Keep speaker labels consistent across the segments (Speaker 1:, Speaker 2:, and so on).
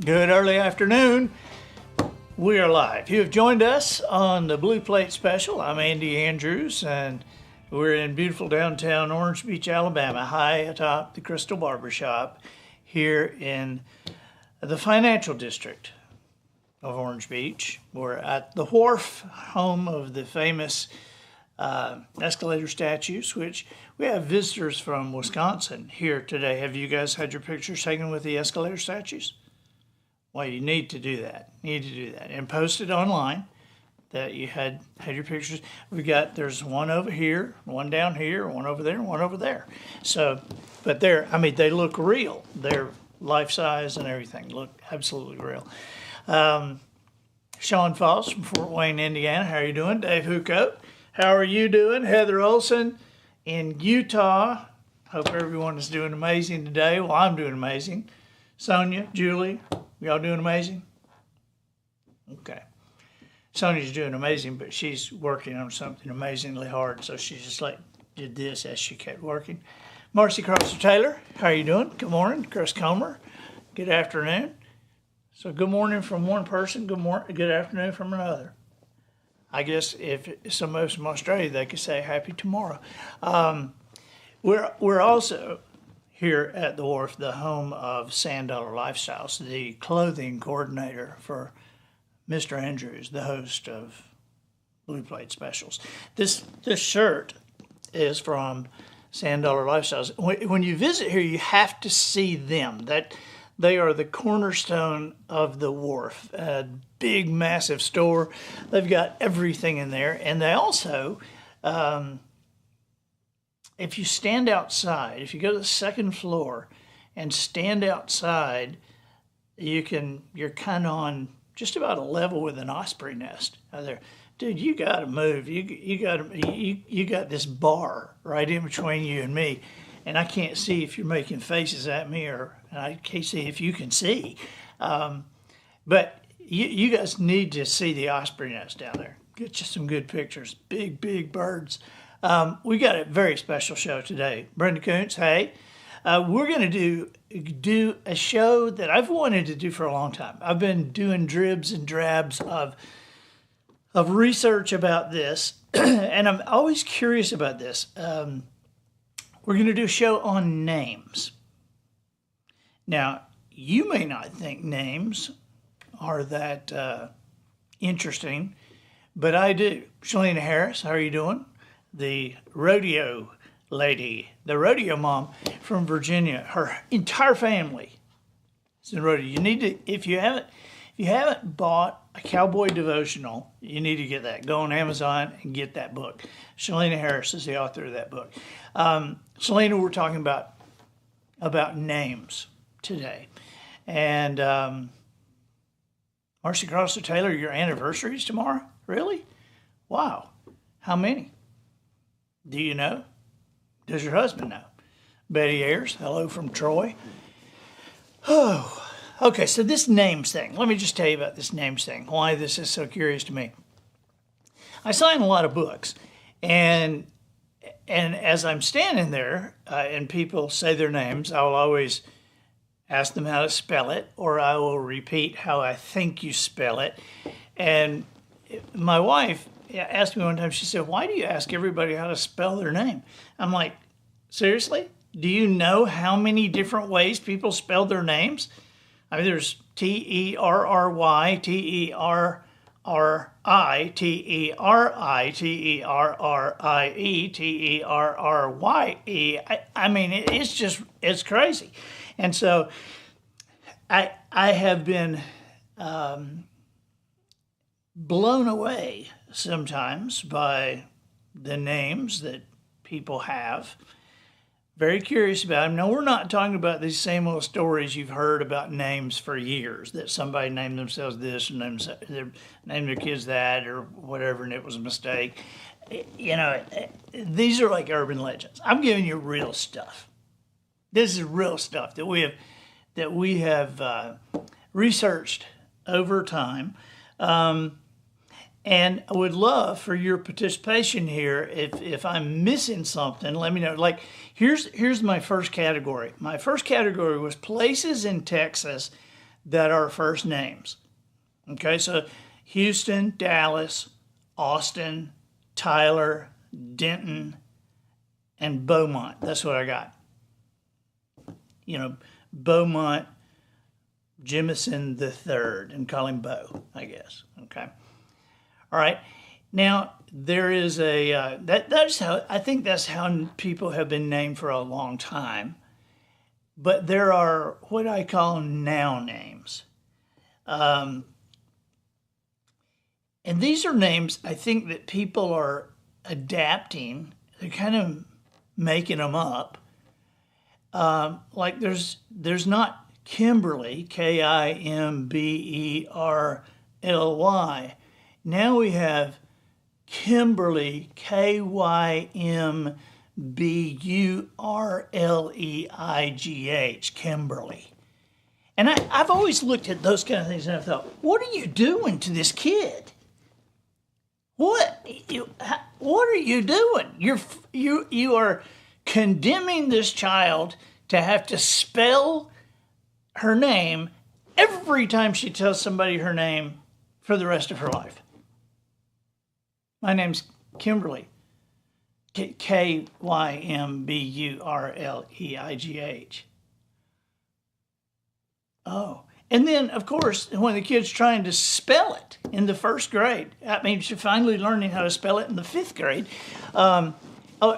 Speaker 1: Good early afternoon. We are live. You have joined us on the Blue Plate Special. I'm Andy Andrews, and we're in beautiful downtown Orange Beach, Alabama, high atop the Crystal Barbershop here in the financial district of Orange Beach. We're at the Wharf, home of the famous escalator statues, which we have visitors from Wisconsin here today. Have you guys had your pictures taken with the escalator statues? Well, you need to do that. And post it online that you had your pictures. There's one over here, one down here, one over there, and one over there. So, but they look real. They're life size and everything. Look absolutely real. Sean Foss from Fort Wayne, Indiana. How are you doing? Dave Huco. How are you doing? Heather Olson in Utah. Hope everyone is doing amazing today. Well, I'm doing amazing. Sonia, Julie, y'all doing amazing? Okay. Sonia's doing amazing, but she's working on something amazingly hard, so she just did this as she kept working. Marcy Crosser Taylor, how are you doing? Good morning. Chris Comer, good afternoon. So good morning from one person, good afternoon from another. I guess if somebody's from Australia, they could say happy tomorrow. We're also here at the Wharf, the home of Sand Dollar Lifestyles, the clothing coordinator for Mr. Andrews, the host of Blue Plate Specials. This shirt is from Sand Dollar Lifestyles. When you visit here, you have to see them. That they are the cornerstone of the Wharf. A big, massive store. They've got everything in there, and they also. If you stand outside, if you go to the second floor and stand outside, you're kind of on just about a level with an osprey nest out there. Dude, you got to move. You got this bar right in between you and me, and I can't see if you're making faces at me, or I can't see if you can see. But you guys need to see the osprey nest down there. Get you some good pictures. Big, big birds. We got a very special show today. Brenda Koontz, hey. We're going to do a show that I've wanted to do for a long time. I've been doing dribs and drabs of research about this, and I'm always curious about this. We're going to do a show on names. Now, you may not think names are that interesting, but I do. Shalina Harris, how are you doing? The rodeo lady, the rodeo mom from Virginia. Her entire family is in rodeo. You need to, if you haven't bought a cowboy devotional, you need to get that. Go on Amazon and get that book. Shalina Harris is the author of that book. Shalina, we're talking about names today. And Marcy Crosser Taylor, your anniversary is tomorrow? Really? Wow. How many? Do you know? Does your husband know? Betty Ayers, hello from Troy. Oh, okay, so this names thing. Let me just tell you about this names thing, why this is so curious to me. I sign a lot of books, and as I'm standing there and people say their names, I will always ask them how to spell it, or I will repeat how I think you spell it. And my wife asked me one time, she said, why do you ask everybody how to spell their name? I'm like, seriously? Do you know how many different ways people spell their names? I mean, there's T-E-R-R-Y, T-E-R-R-I, T-E-R-I, T-E-R-R-I-E, T-E-R-R-Y-E. I mean, it's crazy. And so I have been blown away sometimes by the names that people have. Very curious about them. Now, we're not talking about these same little stories you've heard about names for years, that somebody named themselves this and named their kids that or whatever, and it was a mistake. You know, these are like urban legends. I'm giving you real stuff. This is real stuff that we have researched over time. And I would love for your participation here. If I'm missing something, let me know. Like, here's my first category. My first category was places in Texas that are first names. Okay, so Houston, Dallas, Austin, Tyler, Denton, and Beaumont. That's what I got. You know, Beaumont, Jemison the third, and call him Bo, I guess. Okay. All right. Now there is a that's how I think that's how people have been named for a long time. But there are what I call now names. And these are names I think that people are adapting. They're kind of making them up. Like there's not Kimberly, Kimberly. Now we have Kimberly, Kymburleigh, Kimberly. And I've always looked at those kind of things and I thought, what are you doing to this kid? What are you doing? You are condemning this child to have to spell her name every time she tells somebody her name for the rest of her life. My name's Kimberly. Kymburleigh. Oh. And then, of course, when the kid's trying to spell it in the first grade, I mean, she's finally learning how to spell it in the fifth grade.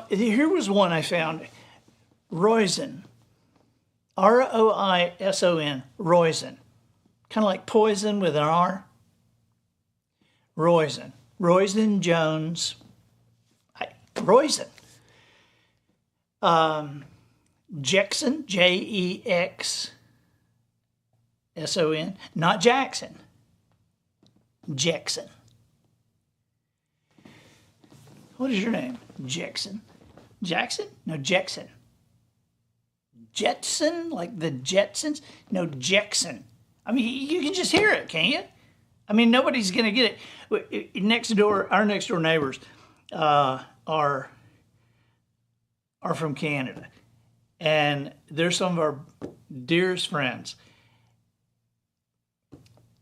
Speaker 1: Here was one I found. Roisin. Roison. Roisin. Kind of like poison with an R. Roisin. Roisin Jones. Roisin. Jexon. Jexson. Not Jackson. Jexon. What is your name? Jexon. Jackson? No, Jexon. Jetson? Like the Jetsons? No, Jexon. I mean, you can just hear it, can't you? I mean, nobody's going to get it. Next door, our next door neighbors are from Canada. And they're some of our dearest friends.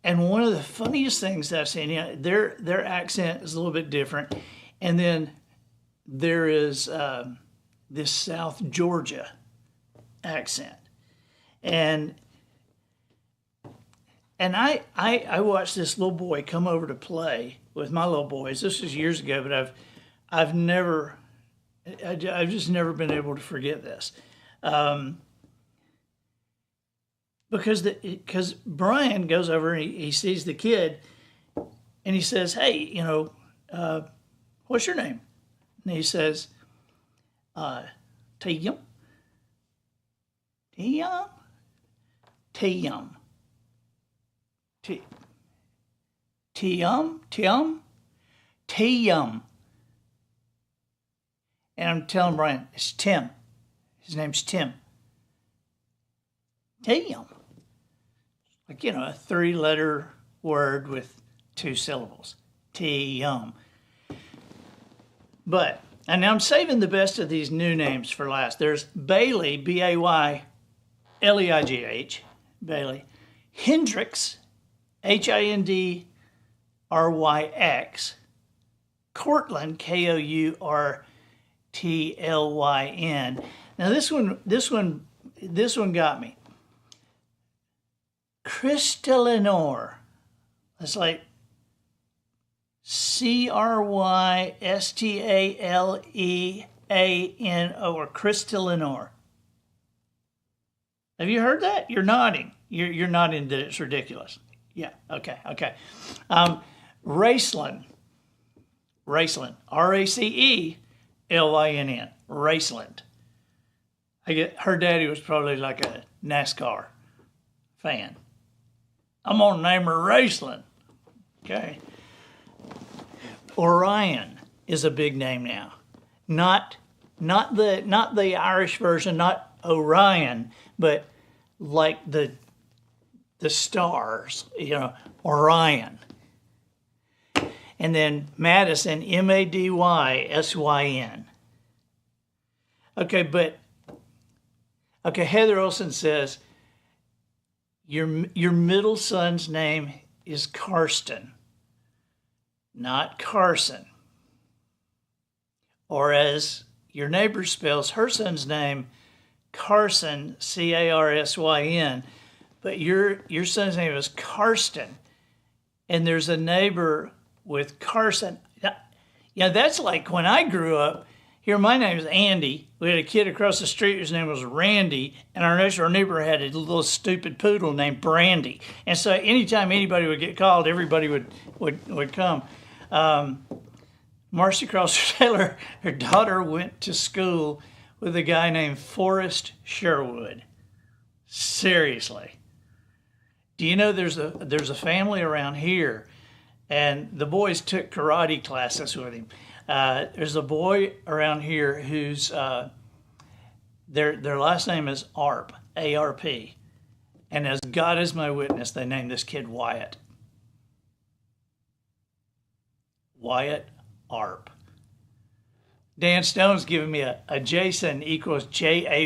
Speaker 1: And one of the funniest things that I've seen, you know, their accent is a little bit different. And then there is this South Georgia accent. And I watched this little boy come over to play with my little boys. This was years ago, but I've just never been able to forget this. Because Brian goes over and he sees the kid and he says, hey, you know, what's your name? And he says, Tim. And I'm telling Brian, it's Tim. His name's Tim. Tim. Like, you know, a 3-letter word with 2 syllables. Tim. But, and now I'm saving the best of these new names for last. There's Bailey, Bayleigh, Bailey. Hendricks, Hindryx. Courtlyn, Courtlyn. Now this one got me. Crystallinor. It's like Crystaleano, or Crystallinor. Have you heard that? You're nodding. You're nodding that it's ridiculous. Yeah. Okay. Racelyn. Racelyn. Raceland. Her daddy was probably like a NASCAR fan. I'm gonna name her Raceland. Okay. Orion is a big name now. Not the Irish version, not Orion, but like the stars, you know, Orion. And then Madison, Madysyn. Okay, Heather Olson says, Your middle son's name is Karsten, not Carson. Or as your neighbor spells her son's name, Carson, Carsyn, but your son's name is Karsten, and there's a neighbor with Carson. Yeah, that's like when I grew up. Here, my name is Andy. We had a kid across the street whose name was Randy, and our next door neighbor had a little stupid poodle named Brandy. And so anytime anybody would get called, everybody would come. Marcy Crosser Taylor, her daughter went to school with a guy named Forrest Sherwood. Seriously. Do you know there's a family around here, and the boys took karate classes with him. There's a boy around here whose their last name is Arp, A-R-P. And as God is my witness, they named this kid Wyatt. Wyatt Arp. Dan Stone's giving me a Jason equals Jayceson.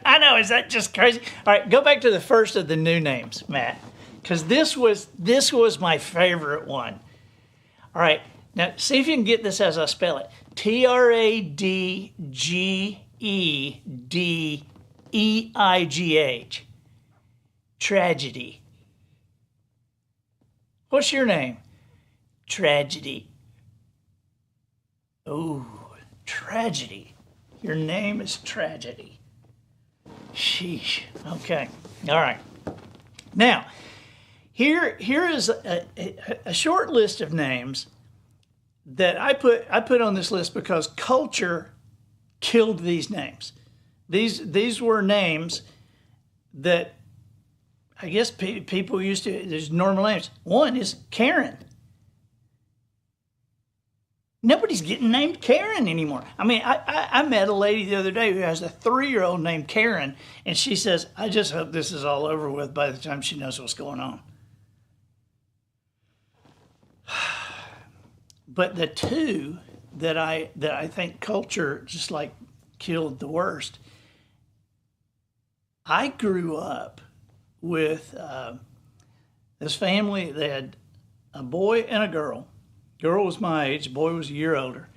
Speaker 1: I know, is that just crazy? All right, go back to the first of the new names, Matt, because this was my favorite one. All right, now see if you can get this as I spell it. Tradgedeigh. Tragedy. What's your name? Tragedy. Oh, Tragedy. Your name is Tragedy. Sheesh. Okay. All right. Now, here is a short list of names that I put on this list because culture killed these names. These were names that I guess people used to. There's normal names. One is Karen. Nobody's getting named Karen anymore. I mean, I met a lady the other day who has a 3-year-old named Karen, and she says, I just hope this is all over with by the time she knows what's going on. But the two that I think culture just like killed the worst, I grew up with this family. They had a boy and a girl. Girl was my age, boy was a year older.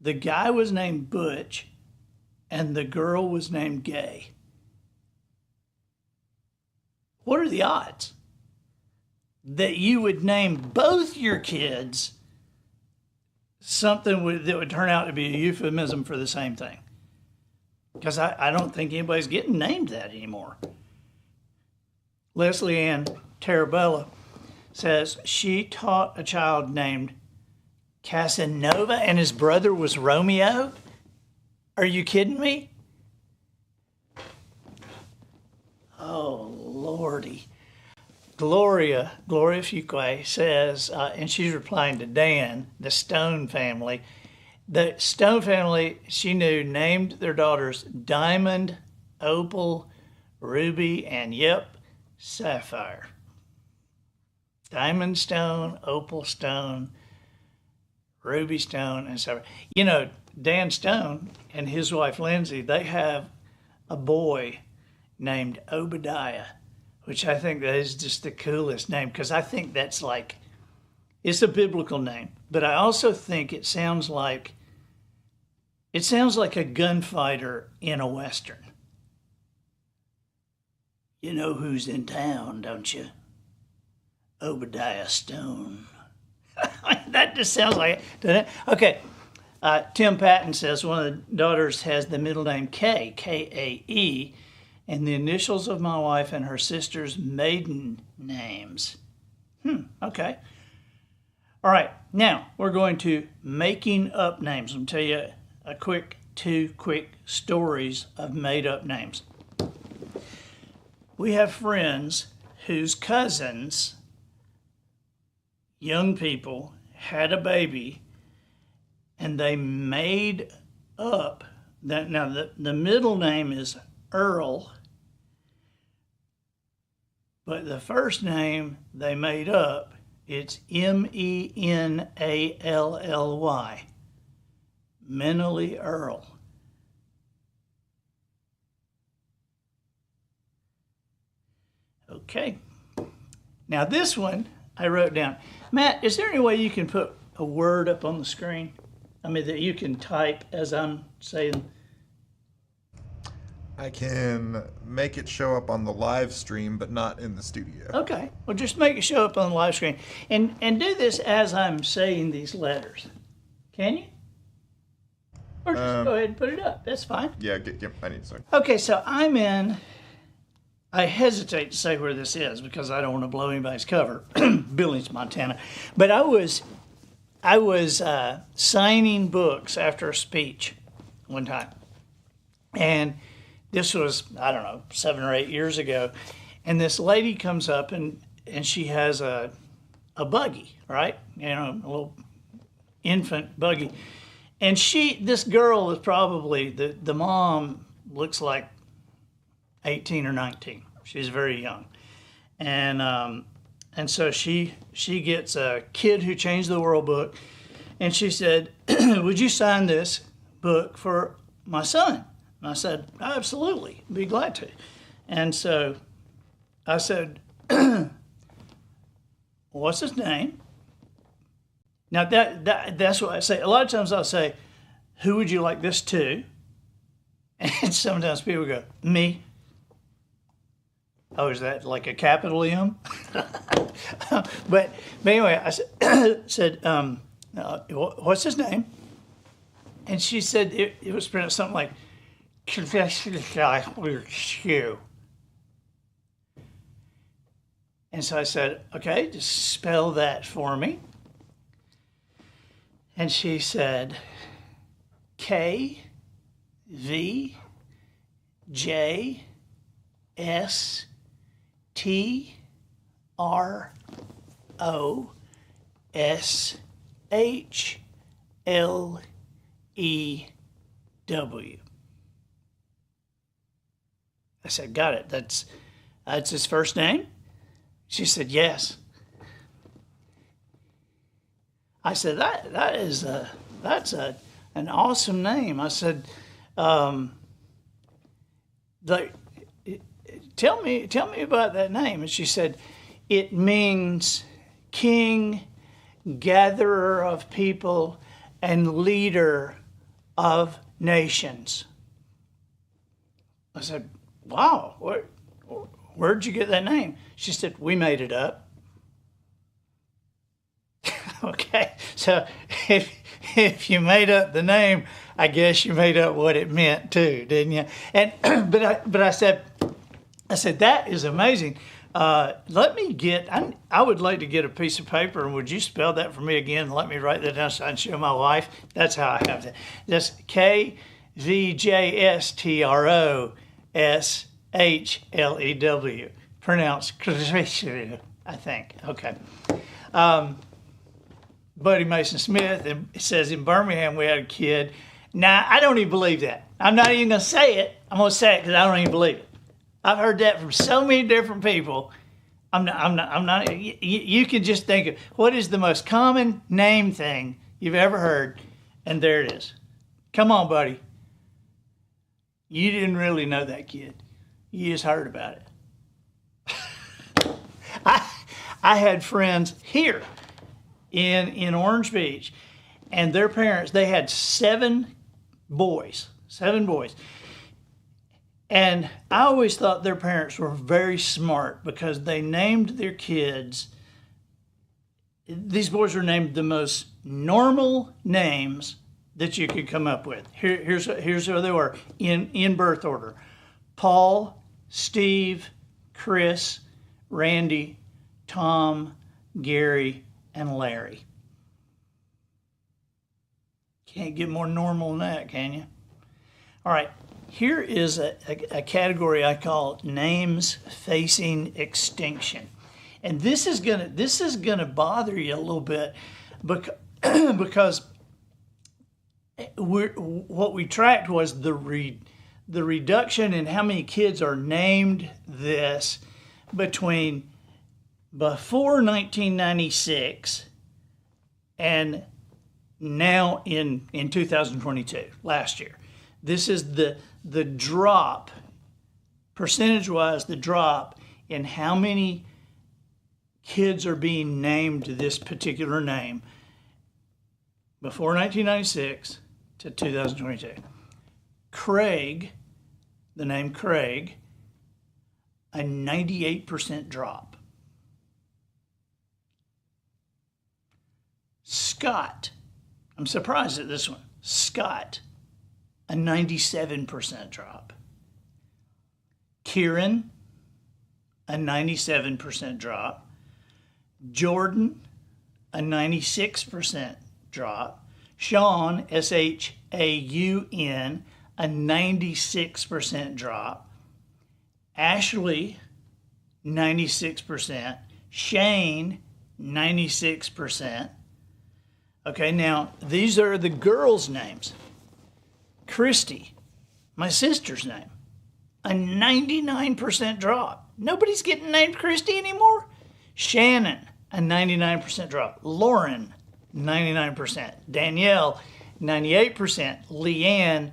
Speaker 1: The guy was named Butch, and the girl was named Gay. What are the odds that you would name both your kids something that would turn out to be a euphemism for the same thing? Because I don't think anybody's getting named that anymore. Leslie Ann Tarabella says she taught a child named Casanova and his brother was Romeo. Are you kidding me? Oh, Lordy. Gloria Fuqua says, and she's replying to Dan, the Stone family. The Stone family, she knew, named their daughters Diamond, Opal, Ruby, and Sapphire. Diamond Stone, Opal Stone, Ruby Stone, and Sapphire. You know, Dan Stone and his wife Lindsay, they have a boy named Obadiah, which I think that is just the coolest name because I think that's like, it's a biblical name, but I also think it sounds like a gunfighter in a Western. You know who's in town, don't you? Obadiah Stone. That just sounds like it, doesn't it? Okay. Tim Patton says one of the daughters has the middle name K, K-A-E, and the initials of my wife and her sister's maiden names. Okay. All right. Now, we're going to making up names. I'm going to tell you two quick stories of made up names. We have friends whose cousins, young people, had a baby, and they made up that. Now, the middle name is Earl, but the first name they made up, it's M-E-N-A-L-L-Y, Mentally Earl. Okay. Now this one I wrote down. Matt, is there any way you can put a word up on the screen? I mean, that you can type as I'm saying.
Speaker 2: I can make it show up on the live stream, but not in the studio.
Speaker 1: Okay. Well, just make it show up on the live screen. And do this as I'm saying these letters. Can you? Or just go ahead and put it up. That's fine.
Speaker 2: Yeah, I need a second.
Speaker 1: Okay, so I'm in. I hesitate to say where this is because I don't want to blow anybody's cover. Billings, Montana. But I was signing books after a speech one time. And this was, I don't know, 7 or 8 years ago. And this lady comes up and she has a buggy, right? You know, a little infant buggy. And this girl is probably, the mom looks like 18 or 19. She's very young. And so she gets a Kid Who Changed the World book. And she said, would you sign this book for my son? And I said, absolutely, be glad to. And so I said, what's his name? Now that's what I say. A lot of times I'll say, who would you like this to? And sometimes people go, me. Oh, is that like a capital M? but anyway, I said, what's his name? And she said it was pronounced something like, you. And so I said, okay, just spell that for me. And she said, KVJSTROSHLEW. I said, got it. That's his first name? She said, yes. I said, that's an awesome name. I said, tell me about that name. And she said, it means king, gatherer of people, and leader of nations. I said, wow, where'd you get that name? She said, we made it up. Okay, so if you made up the name, I guess you made up what it meant too, didn't you? And but I said that is amazing. Let me get. I would like to get a piece of paper, and would you spell that for me again? Let me write that down so I can show my wife. That's how I have that. That's KVJSTROSHLEW. Pronounced Krishlew, I think. Okay. Buddy Mason Smith, and it says in Birmingham we had a kid. Now, I don't even believe that. I'm not even going to say it. I'm going to say it because I don't even believe it. I've heard that from so many different people. I'm not, you can just think of what is the most common name thing you've ever heard, and there it is. Come on, buddy. You didn't really know that kid. You just heard about it. I had friends here in Orange Beach, and their parents, they had 7 boys. And I always thought their parents were very smart because they named their kids, these boys were named the most normal names that you could come up with. Here's who they were in birth order: Paul, Steve, Chris, Randy, Tom, Gary, and Larry. Can't get more normal than that, can you? All right, here is a category I call names facing extinction. And this is gonna bother you a little bit because what we tracked was the reduction in how many kids are named this between before 1996 and now in 2022, last year. This is the drop, percentage-wise, the drop in how many kids are being named this particular name before 1996 to 2022. Craig, the name Craig, a 98% drop. Scott, I'm surprised at this one. Scott, a 97% drop. Kieran, a 97% drop. Jordan, a 96% drop. Shaun, S-H-A-U-N, a 96% drop. Ashley, 96%. Shane, 96%. Okay, now these are the girls' names. Christy, my sister's name, a 99% drop. Nobody's getting named Christy anymore. Shannon, a 99% drop. Lauren, 99%. Danielle, 98%. Leanne,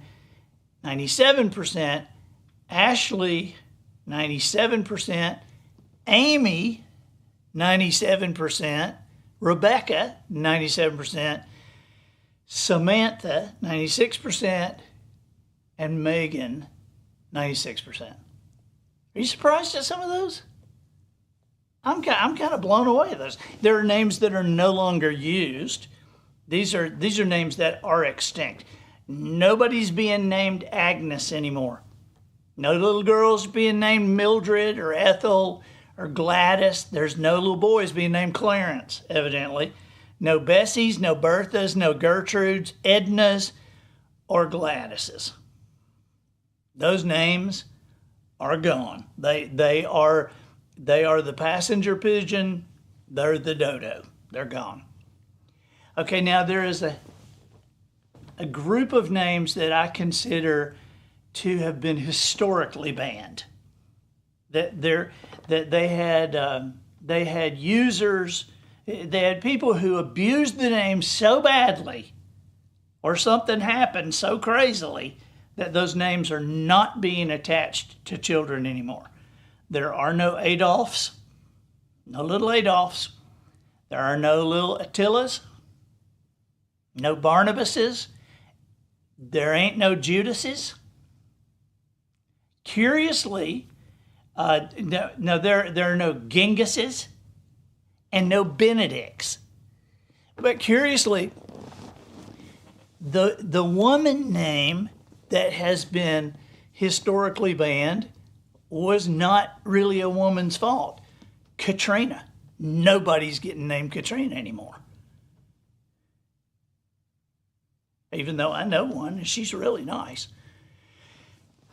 Speaker 1: 97%. Ashley, 97%. Amy, 97%. Rebecca, 97%. Samantha, 96%. And Megan, 96%. Are you surprised at some of those? I'm kind of blown away at those. There are names that are no longer used. These are names that are extinct. Nobody's being named Agnes anymore. No little girls being named Mildred or Ethel or Gladys. There's no little boys being named Clarence, evidently. No Bessies, no Berthas, no Gertrudes, Ednas, or Gladyses. Those names are gone. They are the passenger pigeon. They're the dodo. They're gone. Okay, now there is a group of names that I consider to have been historically banned. That they had users, they had people who abused the name so badly, or something happened so crazily that those names are not being attached to children anymore. There are no Adolphs, no little Adolphs. There are no little Attilas, no Barnabases. There ain't no Judases. Curiously, there are no Gengises and no Benedicts. But curiously, the woman name that has been historically banned was not really a woman's fault. Katrina. Nobody's getting named Katrina anymore. Even though I know one, and she's really nice.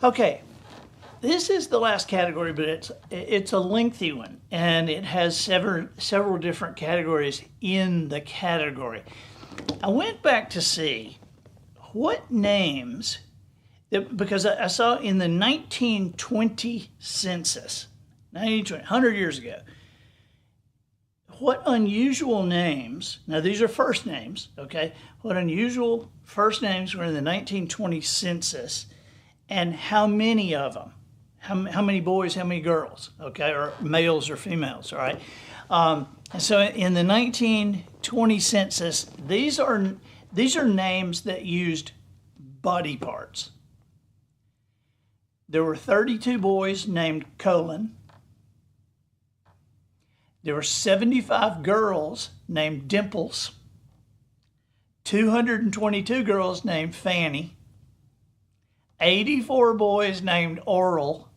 Speaker 1: Okay, this is the last category, but it's a lengthy one, and it has several different categories in the category. I went back to see what names, because I saw in the 1920 census, 100 years ago, what unusual names, now these are first names, okay, what unusual first names were in the 1920 census, and how many of them, how many boys, how many girls, okay, or males or females, all right? So in the 1920 census, these are names that used body parts. There were 32 boys named Colin. There were 75 girls named Dimples. 222 girls named Fanny. 84 boys named Oral.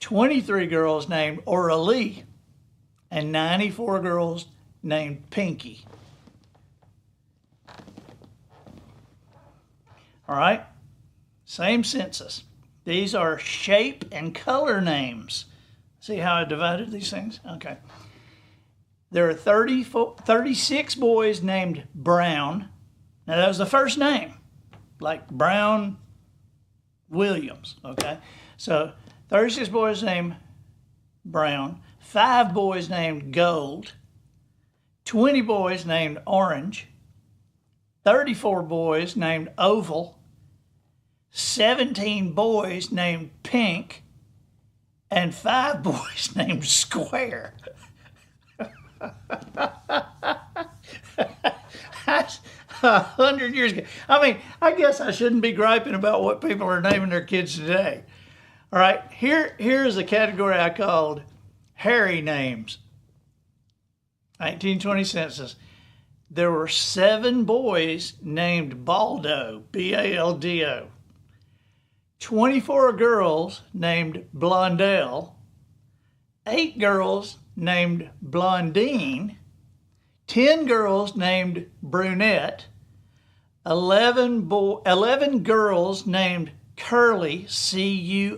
Speaker 1: 23 girls named Oralee. And 94 girls named Pinky. All right, same census. These are shape and color names. See how I divided these things? Okay. There are 36 boys named Brown. Now, that was the first name, like Brown Williams, okay? So 36 boys named Brown, 5 boys named Gold, 20 boys named Orange, 34 boys named Oval, 17 boys named Pink, and 5 boys named Square. That's 100 years ago. I mean, I guess I shouldn't be griping about what people are naming their kids today. All right, here's a category I called hairy names. 1920 census. There were 7 boys named Baldo, B-A-L-D-O. 24 girls named Blondell. 8 girls named Blondine. 10 girls named Brunette. 11 girls named Curly, C-U-R-L-I-E.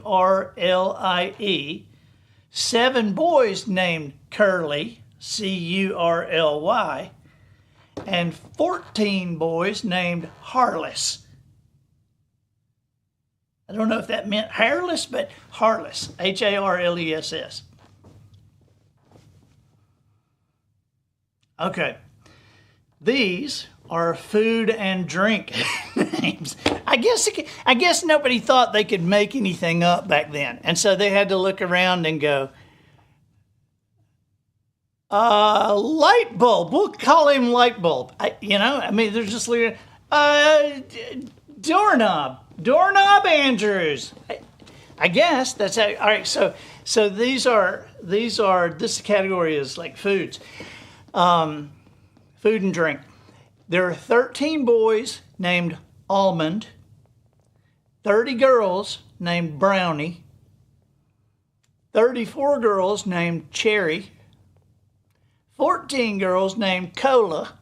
Speaker 1: 7 boys named Curly, C-U-R-L-Y. And 14 boys named Harless. I don't know if that meant hairless, but Harless, H-A-R-L-E-S-S. Okay, these are food and drink names. I guess nobody thought they could make anything up back then, and so they had to look around and go, light bulb. We'll call him light bulb. They're just looking. Doorknob Andrews. I guess that's how. All right, so these are this category is like foods. Food and drink. There are 13 boys named Almond, 30 girls named Brownie, 34 girls named Cherry, 14 girls named Cola,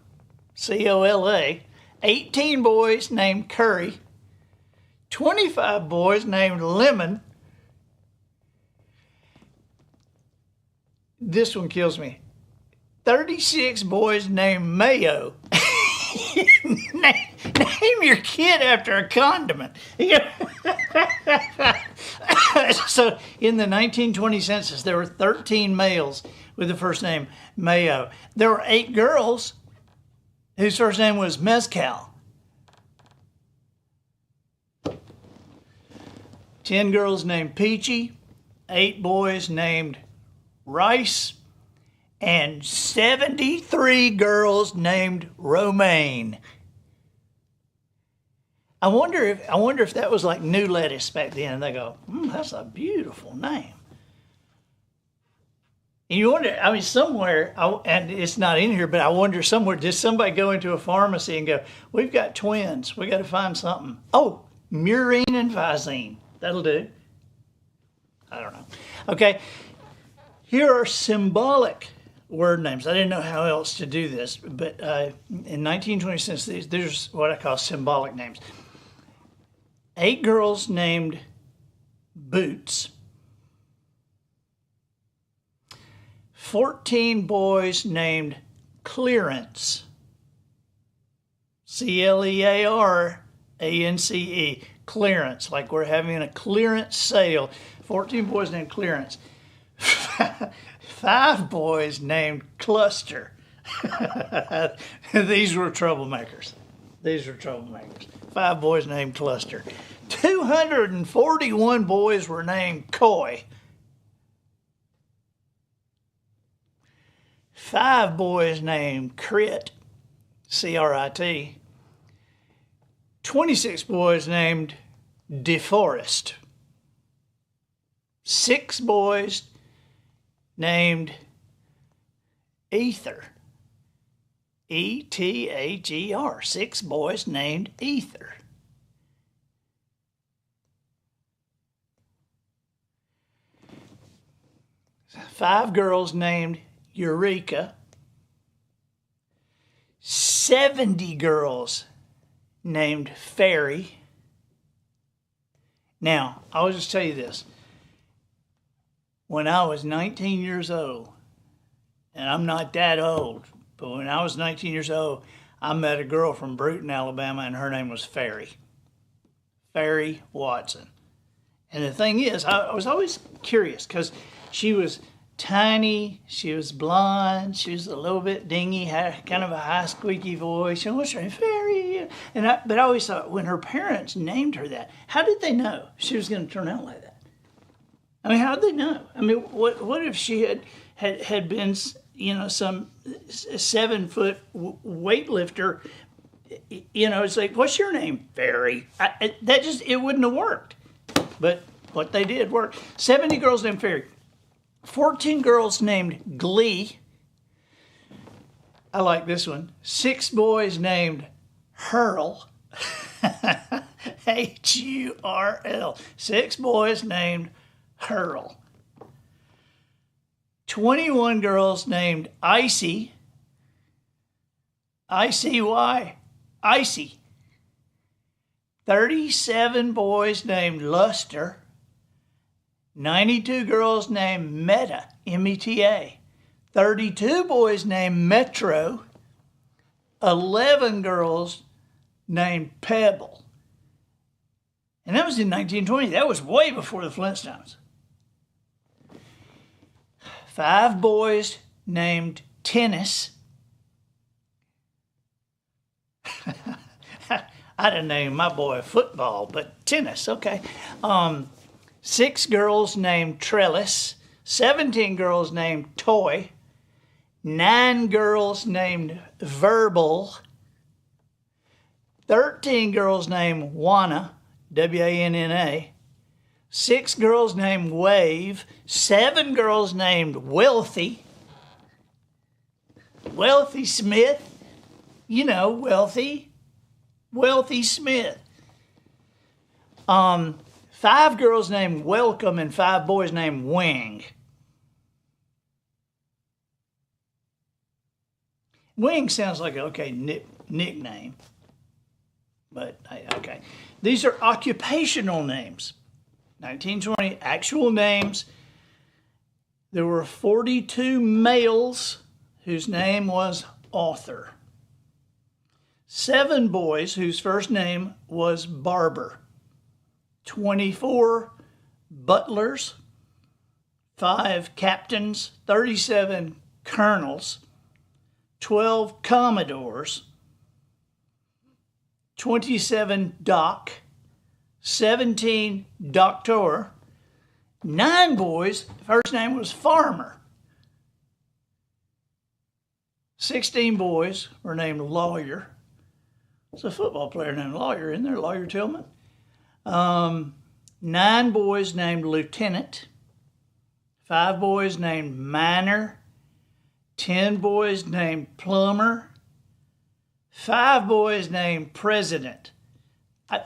Speaker 1: C-O-L-A, 18 boys named Curry, 25 boys named Lemon. This one kills me. 36 boys named Mayo. Name your kid after a condiment. So in the 1920 census, there were 13 males with the first name Mayo. There were 8 girls whose first name was Mezcal. 10 girls named Peachy, 8 boys named Rice, and 73 girls named Romaine. I wonder if that was like new lettuce back then, and they go, that's a beautiful name. And you wonder, somewhere, and it's not in here, but I wonder somewhere, did somebody go into a pharmacy and go, we've got twins, we got to find something. Oh, Murine and Visine. That'll do. I don't know. Okay, here are symbolic word names. I didn't know how else to do this, but in 1920 census, these are what I call symbolic names. 8 girls named Boots. 14 boys named Clearance. C-L-E-A-R-A-N-C-E. Clearance, like we're having a clearance sale. 14 boys named Clearance. 5 boys named Cluster. These were troublemakers. 5 boys named Cluster. 241 boys were named Coy. 5 boys named Crit, C-R-I-T. 26 boys named DeForest. 6 boys named Ether. E-T-H-E-R. 6 boys named Ether. Five girls named Eureka. 70 girls named Fairy. Now, I'll just tell you this. When I was 19 years old, and I'm not that old, but when I was 19 years old, I met a girl from Bruton, Alabama, and her name was Fairy. Fairy Watson. And the thing is, I was always curious because she was tiny, she was blonde, she was a little bit dingy, had kind of a high squeaky voice. And what's her name? Fairy. But I always thought when her parents named her that, how did they know she was going to turn out like that? I mean, how'd they know? I mean, what if she had been, some 7 foot weightlifter? It's like, what's your name? Fairy. It wouldn't have worked. But what they did worked. 70 girls named Fairy. 14 girls named Glee. I like this one. 6 boys named Hurl. Hurl. 6 boys named Hurl. 21 girls named Icy. ICY. Icy. 37 boys named Luster. 92 girls named Meta. M-E-T-A. 32 boys named Metro. 11 girls named Pebble. And that was in 1920. That was way before the Flintstones. 5 boys named Tennis. I didn't name my boy football, but tennis, okay. 6 girls named Trellis. 17 girls named Toy. 9 girls named Verbal. 13 girls named Wanna, W-A-N-N-A. 6 girls named Wave. 7 girls named Wealthy. Wealthy Smith. Wealthy Smith. 5 girls named Welcome and 5 boys named Wing. Wing sounds like nickname. But, okay. These are occupational names. 1920, actual names. There were 42 males whose name was Author. 7 boys whose first name was Barber. 24 butlers. 5 captains. 37 colonels. 12 commodores. 27 doc. 17 doctor. 9 boys, first name was Farmer. 16 boys were named Lawyer. There's a football player named Lawyer, isn't there? Lawyer Tillman. 9 boys named Lieutenant. 5 boys named Miner. 10 boys named Plumber. 5 boys named President.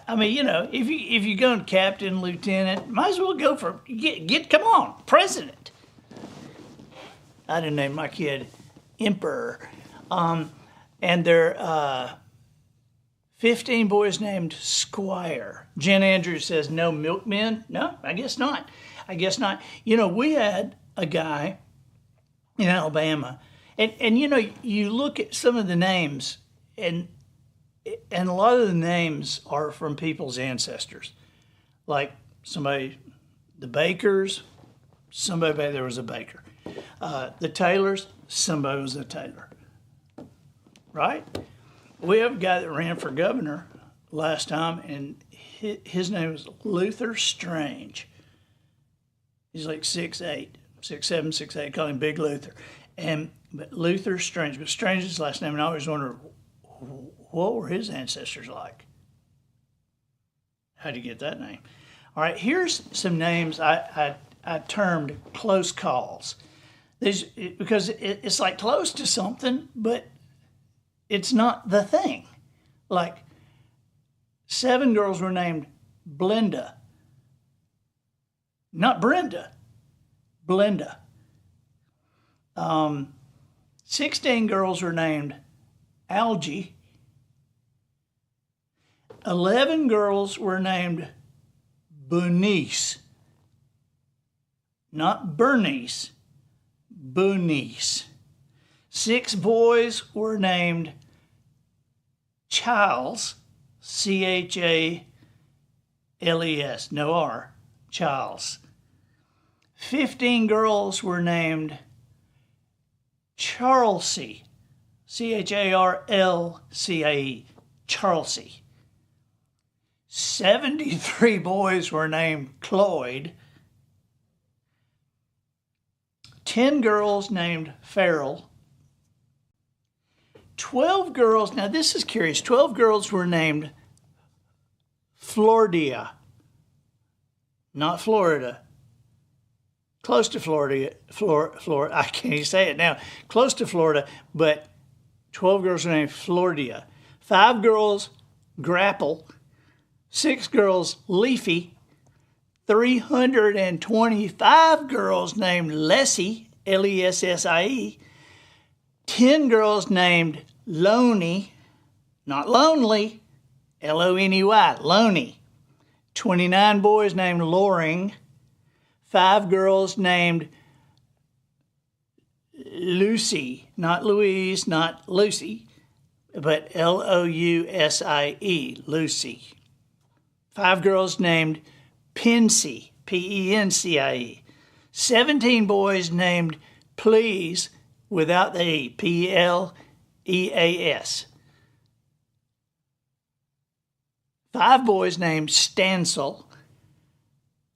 Speaker 1: I mean, if you're going captain, lieutenant, might as well go for come on, president. I didn't name my kid Emperor. And there are 15 boys named Squire. Jen Andrews says no milkmen. No, I guess not. We had a guy in Alabama, and you look at some of the names, and a lot of the names are from people's ancestors. Like the Bakers, there was a baker. The Taylors, somebody was a tailor. Right? We have a guy that ran for governor last time, and his name was Luther Strange. He's like 6'8", 6'7", 6'8", call him Big Luther. But Luther Strange, but Strange is his last name, and I always wondered, what were his ancestors like? How'd you get that name? All right, here's some names I termed close calls. Because it's like close to something, but it's not the thing. Like 7 girls were named Blenda. Not Brenda, Blenda. 16 girls were named Algie. 11 girls were named Bunice. Not Bernice, Bunice. 6 boys were named Charles, C-H-A-L-E-S, no R, Charles. 15 girls were named Charlesy, C-H-A-R-L-C-I-E, Charlesy. 73 boys were named Cloyd. 10 girls named Farrell. 12 girls, now this is curious, 12 girls were named Flordia, not Florida. Close to Florida, Florida, I can't even say it now. Close to Florida, but 12 girls were named Flordia. 5 girls, Grapple. 6 girls, Leafy. 325 girls named Lessie, Lessie. 10 girls named Loney, not Lonely, Loney, Loney. 29 boys named Loring. 5 girls named Lucy, not Louise, not Lucy, but Lousie, Lucy. 5 girls named Pencie, Pencie. 17 boys named Please, without the E, Pleas. 5 boys named Stansel.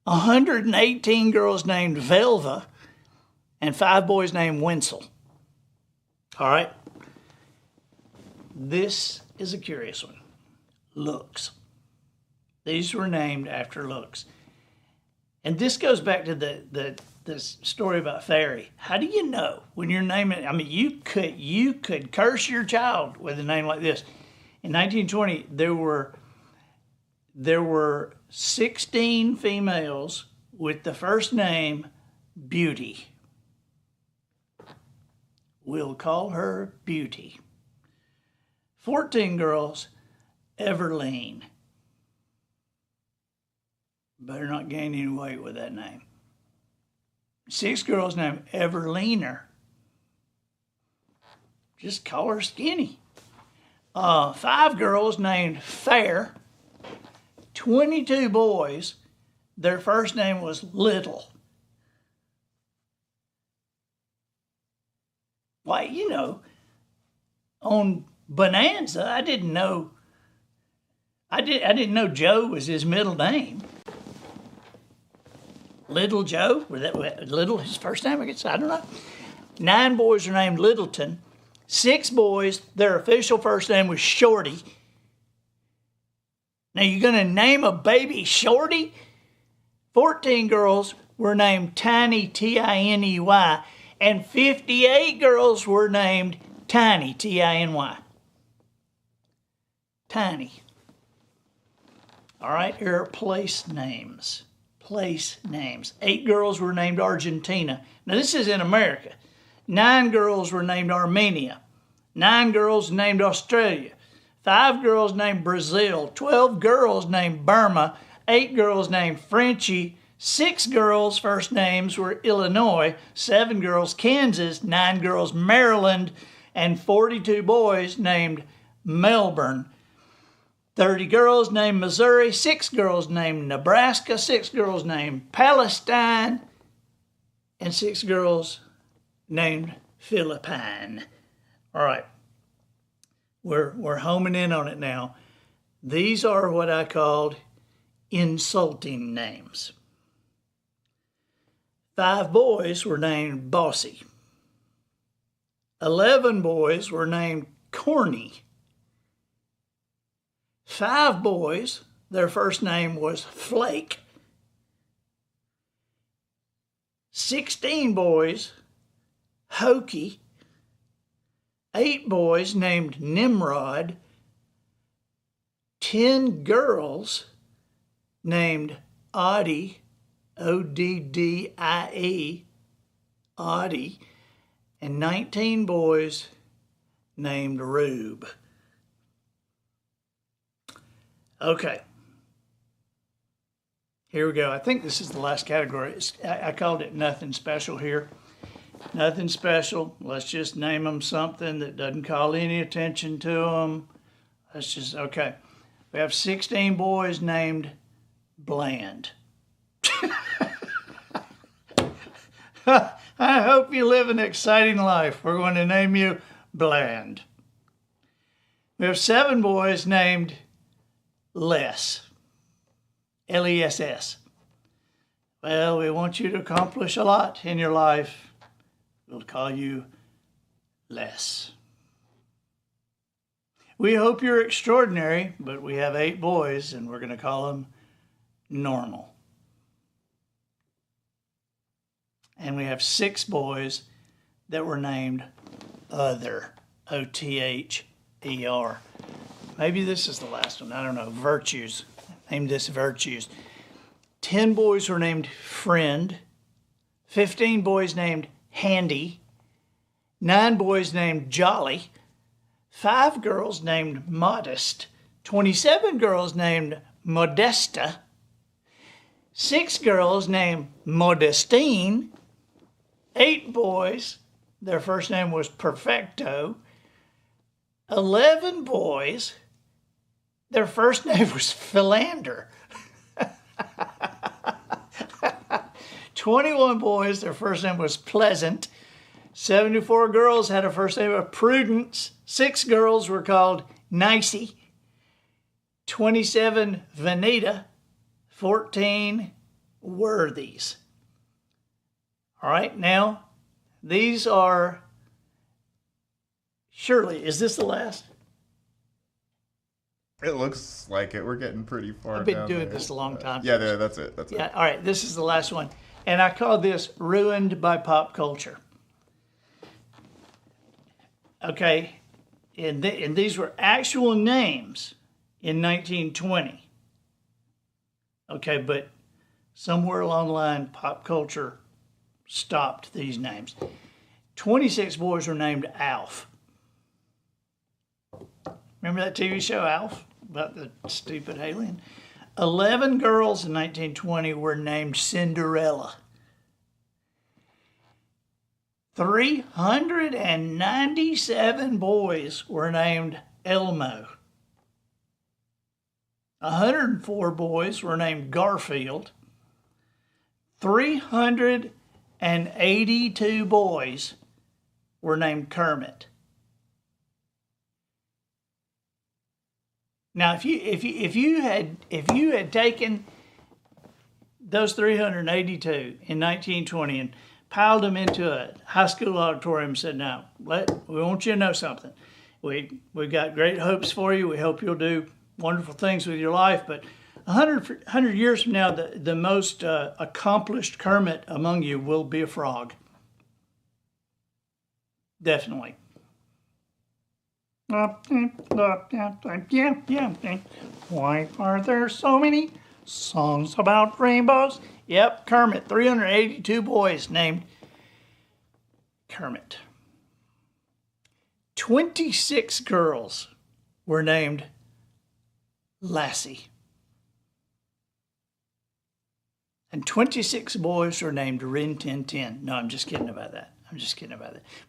Speaker 1: 118 girls named Velva, and 5 boys named Wenzel. All right. This is a curious one. Looks. These were named after looks. And this goes back to the story about Fairy. How do you know when you're naming? I mean, you could curse your child with a name like this. In 1920, there were 16 females with the first name Beauty. We'll call her Beauty. 14 girls, Everline. Better not gain any weight with that name. 6 girls named Everleaner. Just call her Skinny. 5 girls named Fair. 22 boys, their first name was Little. Why, you know, on Bonanza, I didn't know Joe was his middle name. Little Joe, was that Little his first name? I guess, I don't know. 9 boys are named Littleton. 6 boys, their official first name was Shorty. Now, you're going to name a baby Shorty? 14 girls were named Tiny, Tiney, and 58 girls were named Tiny, Tiny. Tiny. All right, here are place names. Place names. 8 girls were named Argentina. Now, this is in America. 9 girls were named Armenia. 9 girls named Australia. 5 girls named Brazil, 12 girls named Burma, 8 girls named Frenchie, 6 girls' first names were Illinois, 7 girls Kansas, 9 girls Maryland, and 42 boys named Melbourne. 30 girls named Missouri, 6 girls named Nebraska, 6 girls named Palestine, and 6 girls named Philippine. All right. We're homing in on it now. These are what I called insulting names. 5 boys were named Bossy. 11 boys were named Corny. 5 boys, their first name was Flake. 16 boys, Hokey. 8 boys named Nimrod. 10 girls named Oddie, Oddie, Oddie, and 19 boys named Rube. Okay. Here we go. I think this is the last category. I called it nothing special here. Nothing special. Let's just name them something that doesn't call any attention to them. Let's just, okay. We have 16 boys named Bland. I hope you live an exciting life. We're going to name you Bland. We have 7 boys named Less. Less. Well, we want you to accomplish a lot in your life. We'll call you Les. We hope you're extraordinary, but we have 8 boys, and we're going to call them normal. And we have 6 boys that were named Other, O-T-H-E-R. Maybe this is the last one. I don't know. Virtues. Named this Virtues. 10 boys were named Friend. 15 boys named Handy. 9 boys named Jolly. 5 girls named Modest. 27 girls named Modesta. 6 girls named Modestine. 8 boys, their first name was Perfecto. 11 boys, their first name was Philander. 21 boys, their first name was Pleasant. 74 girls had a first name of Prudence. 6 girls were called Nicey. 27 Vanita. 14 Worthies. All right, now, these are, surely, is this the last?
Speaker 2: It looks like it. We're getting pretty far.
Speaker 1: I've been doing this a long time.
Speaker 2: Yeah, that's it. That's it.
Speaker 1: Yeah, all right, this is the last one. And I call this Ruined by Pop Culture. Okay, and these were actual names in 1920. Okay, but somewhere along the line, pop culture stopped these names. 26 boys were named Alf. Remember that TV show, Alf? About the stupid alien? 11 girls in 1920 were named Cinderella. 397 boys were named Elmo. 104 boys were named Garfield. 382 boys were named Kermit. Now, if you had taken those 382 in 1920 and piled them into a high school auditorium and said, "Now, we want you to know something. We've got great hopes for you. We hope you'll do wonderful things with your life, but 100 years from now, the most accomplished Kermit among you will be a frog." Definitely. Why are there so many songs about rainbows? Yep, Kermit. 382 boys named Kermit. 26 girls were named Lassie. And 26 boys were named Rin Tin Tin. No, I'm just kidding about that.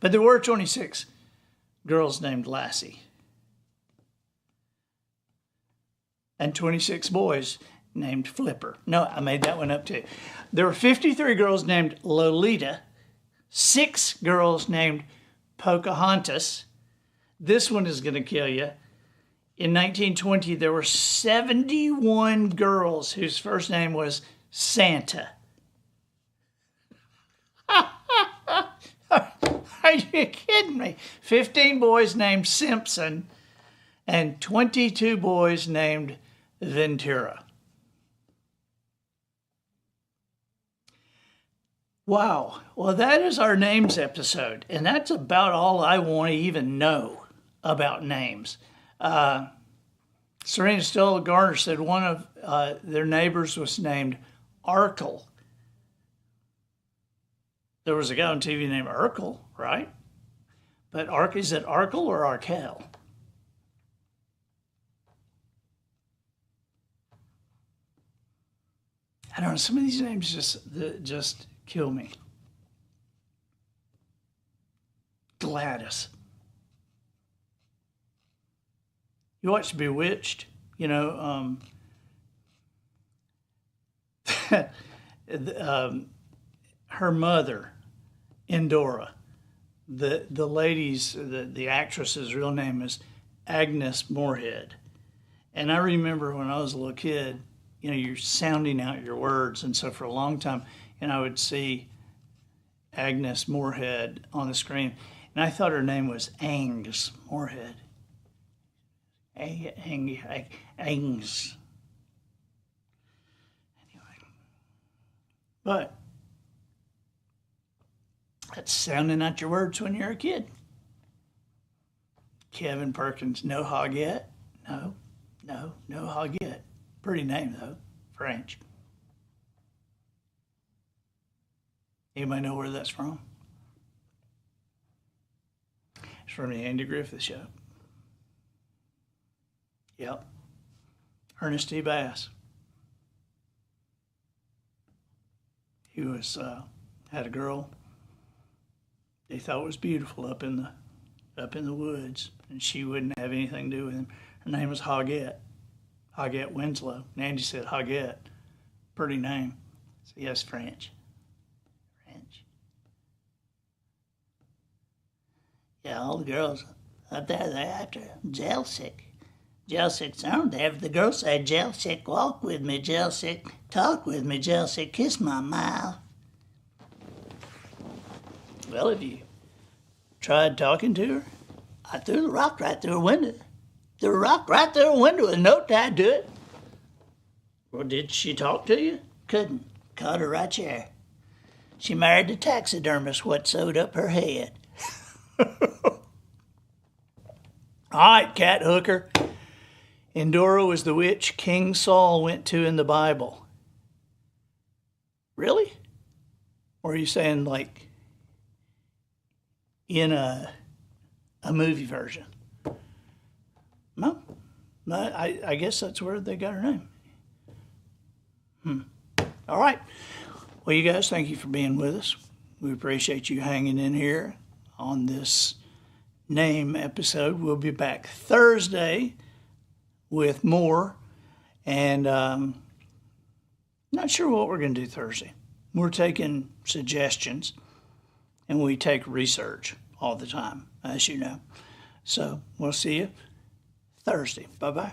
Speaker 1: But there were 26 girls named Lassie. And 26 boys named Flipper. No, I made that one up too. There were 53 girls named Lolita. 6 girls named Pocahontas. This one is going to kill you. In 1920, there were 71 girls whose first name was Santa. Are you kidding me? 15 boys named Simpson and 22 boys named Ventura. Wow. Well, that is our names episode, and that's about all I want to even know about names. Serena Stoll Garner said one of their neighbors was named Arkle. There was a guy on TV named Urkel, right? But is it Arkle or Arkell? I don't know. Some of these names just kill me. Gladys. You watch Bewitched, her mother, Endora, the lady's, the actress's real name is Agnes Moorehead. And I remember when I was a little kid, you're sounding out your words. And so for a long time, I would see, Agnes Moorehead on the screen, and I thought her name was Angs Moorehead. Angs. Anyway, but that's sounding out your words when you're a kid. Kevin Perkins, no Hoggette. No Hoggette. Pretty name though, French. Anybody know where that's from? It's from the Andy Griffith Show. Yep. Ernest T. Bass. He was had a girl they thought was beautiful up in the woods, and she wouldn't have anything to do with him. Her name was Hoggette Winslow. And Andy said Hoggette, pretty name. So yes, French. Yeah, all the girls up there, they're after Jelsic. Jelsic sound there. The girls say, Jelsic, walk with me, Jelsic, talk with me, Jelsic, kiss my mouth. Well, have you tried talking to her? I threw the rock right through her window. Threw a rock right through her window with a note tied to it. Well, did she talk to you? Couldn't. Caught her right there. She married the taxidermist what sewed up her head. All right, cat hooker. Endora was the witch King Saul went to in the Bible. Really? Or are you saying like in a movie version? No, I guess that's where they got her name. All right. Well, you guys, thank you for being with us. We appreciate you hanging in here on this name episode. We'll be back Thursday with more, and not sure what we're going to do Thursday. We're taking suggestions, and we take research all the time, as you know. So we'll see you Thursday. Bye-bye.